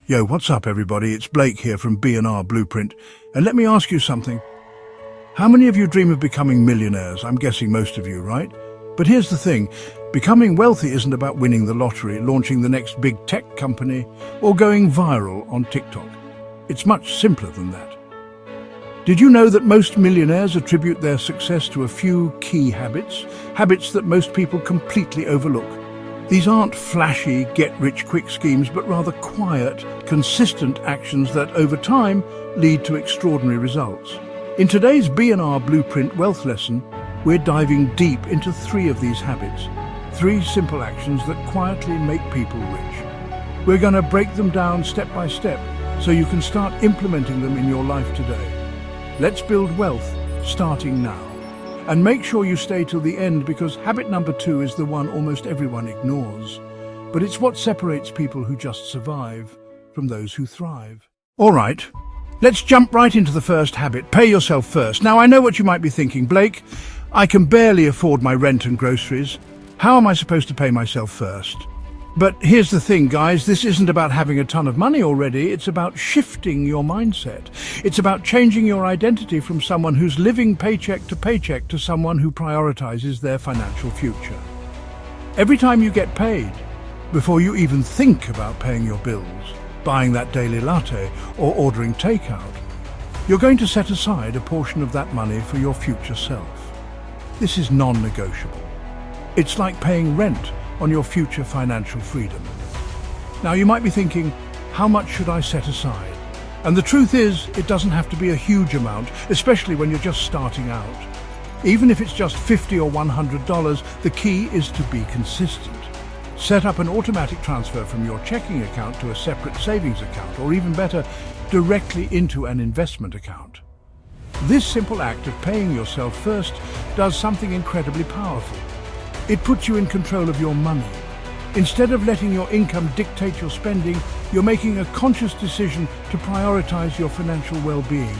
Yo, what's up everybody? It's Blake here from B&R Blueprint. And let me ask you something. How many of you dream of becoming millionaires? I'm guessing most of you, right? But here's the thing. Becoming wealthy isn't about winning the lottery, launching the next big tech company, or going viral on TikTok. It's much simpler than that. Did you know that most millionaires attribute their success to a few key habits that most people completely overlook? These aren't flashy, get-rich-quick schemes, but rather quiet, consistent actions that, over time, lead to extraordinary results. In today's B&R Blueprint Wealth Lesson, we're diving deep into 3 of these habits, 3 simple actions that quietly make people rich. We're going to break them down step by step so you can start implementing them in your life today. Let's build wealth starting now. And make sure you stay till the end, because habit number 2 is the one almost everyone ignores. But it's what separates people who just survive from those who thrive. All right, let's jump right into the first habit. Pay yourself first. Now, I know what you might be thinking. Blake, I can barely afford my rent and groceries. How am I supposed to pay myself first? But here's the thing, guys. This isn't about having a ton of money already. It's about shifting your mindset. It's about changing your identity from someone who's living paycheck to someone who prioritizes their financial future. Every time you get paid, before you even think about paying your bills, buying that daily latte, or ordering takeout, you're going to set aside a portion of that money for your future self. This is non-negotiable. It's like paying rent on your future financial freedom. Now, you might be thinking, how much should I set aside? And the truth is, it doesn't have to be a huge amount, especially when you're just starting out. Even if it's just $50 or $100, the key is to be consistent. Set up an automatic transfer from your checking account to a separate savings account, or even better, directly into an investment account. This simple act of paying yourself first does something incredibly powerful. It puts you in control of your money. Instead of letting your income dictate your spending, you're making a conscious decision to prioritize your financial well-being.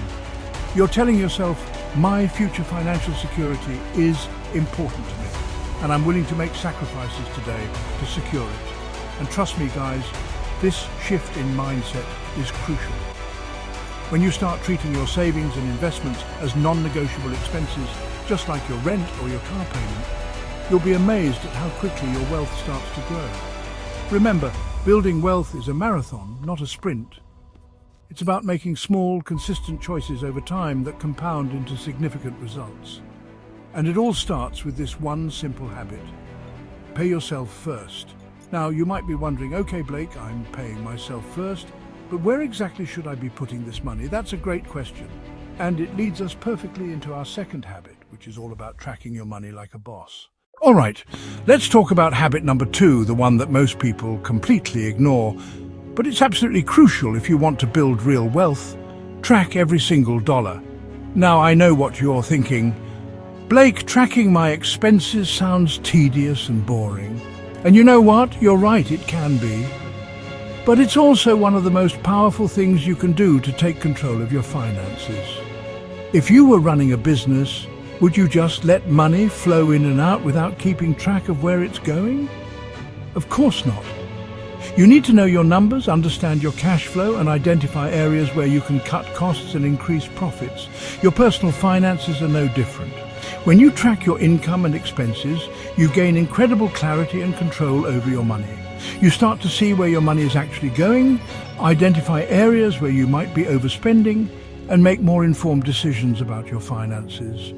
You're telling yourself, my future financial security is important to me, and I'm willing to make sacrifices today to secure it. And trust me, guys, this shift in mindset is crucial. When you start treating your savings and investments as non-negotiable expenses, just like your rent or your car payment, you'll be amazed at how quickly your wealth starts to grow. Remember, building wealth is a marathon, not a sprint. It's about making small, consistent choices over time that compound into significant results. And it all starts with this one simple habit. Pay yourself first. Now, you might be wondering, okay, Blake, I'm paying myself first, but where exactly should I be putting this money? That's a great question. And it leads us perfectly into our second habit, which is all about tracking your money like a boss. All right, let's talk about habit number 2, the one that most people completely ignore. But it's absolutely crucial if you want to build real wealth. Track every single dollar. Now, I know what you're thinking. Blake, tracking my expenses sounds tedious and boring. And you know what? You're right, it can be. But it's also one of the most powerful things you can do to take control of your finances. If you were running a business, would you just let money flow in and out without keeping track of where it's going? Of course not. You need to know your numbers, understand your cash flow, and identify areas where you can cut costs and increase profits. Your personal finances are no different. When you track your income and expenses, you gain incredible clarity and control over your money. You start to see where your money is actually going, identify areas where you might be overspending, and make more informed decisions about your finances.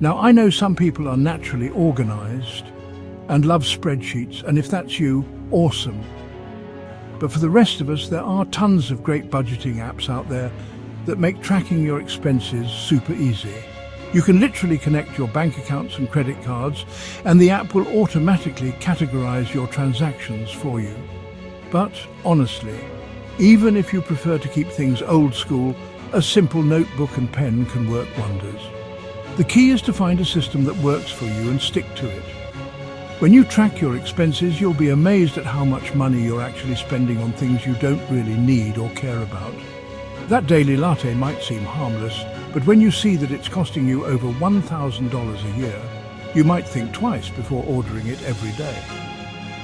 Now, I know some people are naturally organized and love spreadsheets, and if that's you, awesome. But for the rest of us, there are tons of great budgeting apps out there that make tracking your expenses super easy. You can literally connect your bank accounts and credit cards, and the app will automatically categorize your transactions for you. But honestly, even if you prefer to keep things old school, a simple notebook and pen can work wonders. The key is to find a system that works for you and stick to it. When you track your expenses, you'll be amazed at how much money you're actually spending on things you don't really need or care about. That daily latte might seem harmless, but when you see that it's costing you over $1,000 a year, you might think twice before ordering it every day.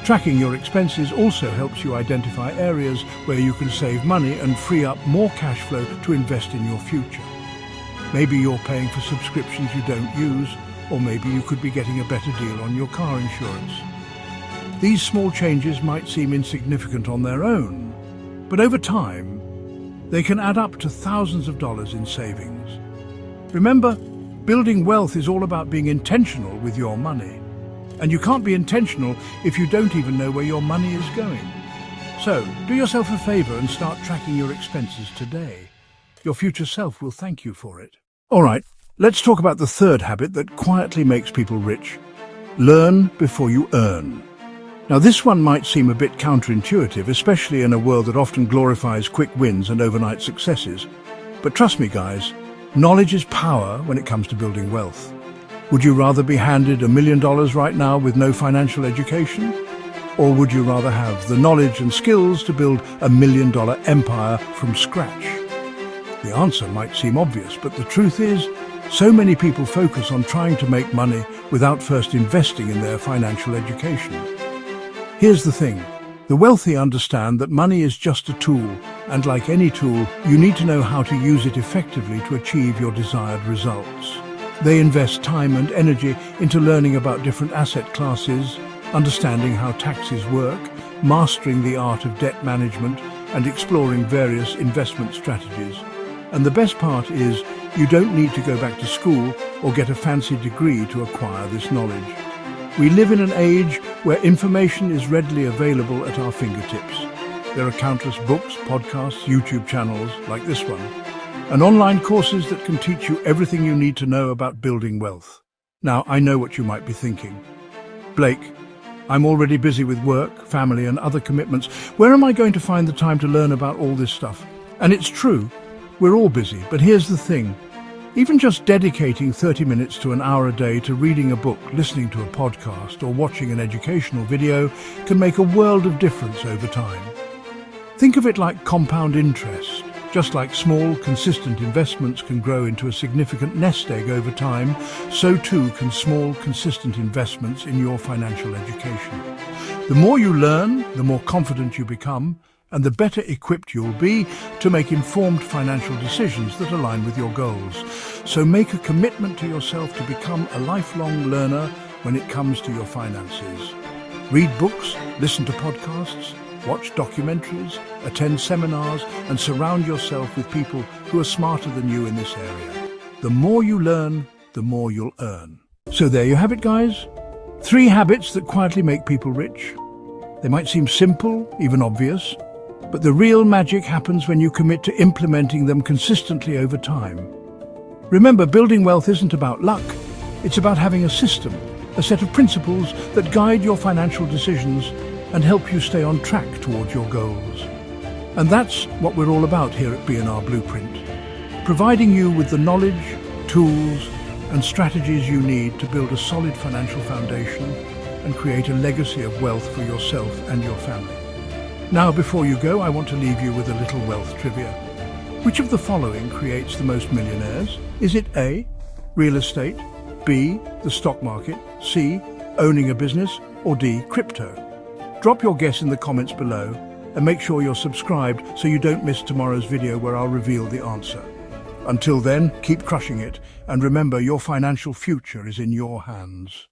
Tracking your expenses also helps you identify areas where you can save money and free up more cash flow to invest in your future. Maybe you're paying for subscriptions you don't use, or maybe you could be getting a better deal on your car insurance. These small changes might seem insignificant on their own, but over time, they can add up to thousands of dollars in savings. Remember, building wealth is all about being intentional with your money. And you can't be intentional if you don't even know where your money is going. So, do yourself a favor and start tracking your expenses today. Your future self will thank you for it. All right, let's talk about the third habit that quietly makes people rich. Learn before you earn. Now, this one might seem a bit counterintuitive, especially in a world that often glorifies quick wins and overnight successes. But trust me, guys, knowledge is power when it comes to building wealth. Would you rather be handed $1 million right now with no financial education? Or would you rather have the knowledge and skills to build $1 million empire from scratch? The answer might seem obvious, but the truth is, so many people focus on trying to make money without first investing in their financial education. Here's the thing. The wealthy understand that money is just a tool, and like any tool, you need to know how to use it effectively to achieve your desired results. They invest time and energy into learning about different asset classes, understanding how taxes work, mastering the art of debt management, and exploring various investment strategies. And the best part is, you don't need to go back to school or get a fancy degree to acquire this knowledge. We live in an age where information is readily available at our fingertips. There are countless books, podcasts, YouTube channels like this one, and online courses that can teach you everything you need to know about building wealth. Now, I know what you might be thinking. Blake, I'm already busy with work, family, and other commitments. Where am I going to find the time to learn about all this stuff? And it's true, we're all busy, but here's the thing. Even just dedicating 30 minutes to an hour a day to reading a book, listening to a podcast, or watching an educational video can make a world of difference over time. Think of it like compound interest. Just like small, consistent investments can grow into a significant nest egg over time, so too can small, consistent investments in your financial education. The more you learn, the more confident you become, and the better equipped you'll be to make informed financial decisions that align with your goals. So make a commitment to yourself to become a lifelong learner when it comes to your finances. Read books, listen to podcasts, watch documentaries, attend seminars, and surround yourself with people who are smarter than you in this area. The more you learn, the more you'll earn. So there you have it, guys. 3 habits that quietly make people rich. They might seem simple, even obvious, but the real magic happens when you commit to implementing them consistently over time. Remember, building wealth isn't about luck. It's about having a system, a set of principles that guide your financial decisions and help you stay on track towards your goals. And that's what we're all about here at B&R Blueprint, providing you with the knowledge, tools, and strategies you need to build a solid financial foundation and create a legacy of wealth for yourself and your family. Now, before you go, I want to leave you with a little wealth trivia. Which of the following creates the most millionaires? Is it A, real estate, B, the stock market, C, owning a business, or D, crypto? Drop your guess in the comments below and make sure you're subscribed so you don't miss tomorrow's video where I'll reveal the answer. Until then, keep crushing it, and remember, your financial future is in your hands.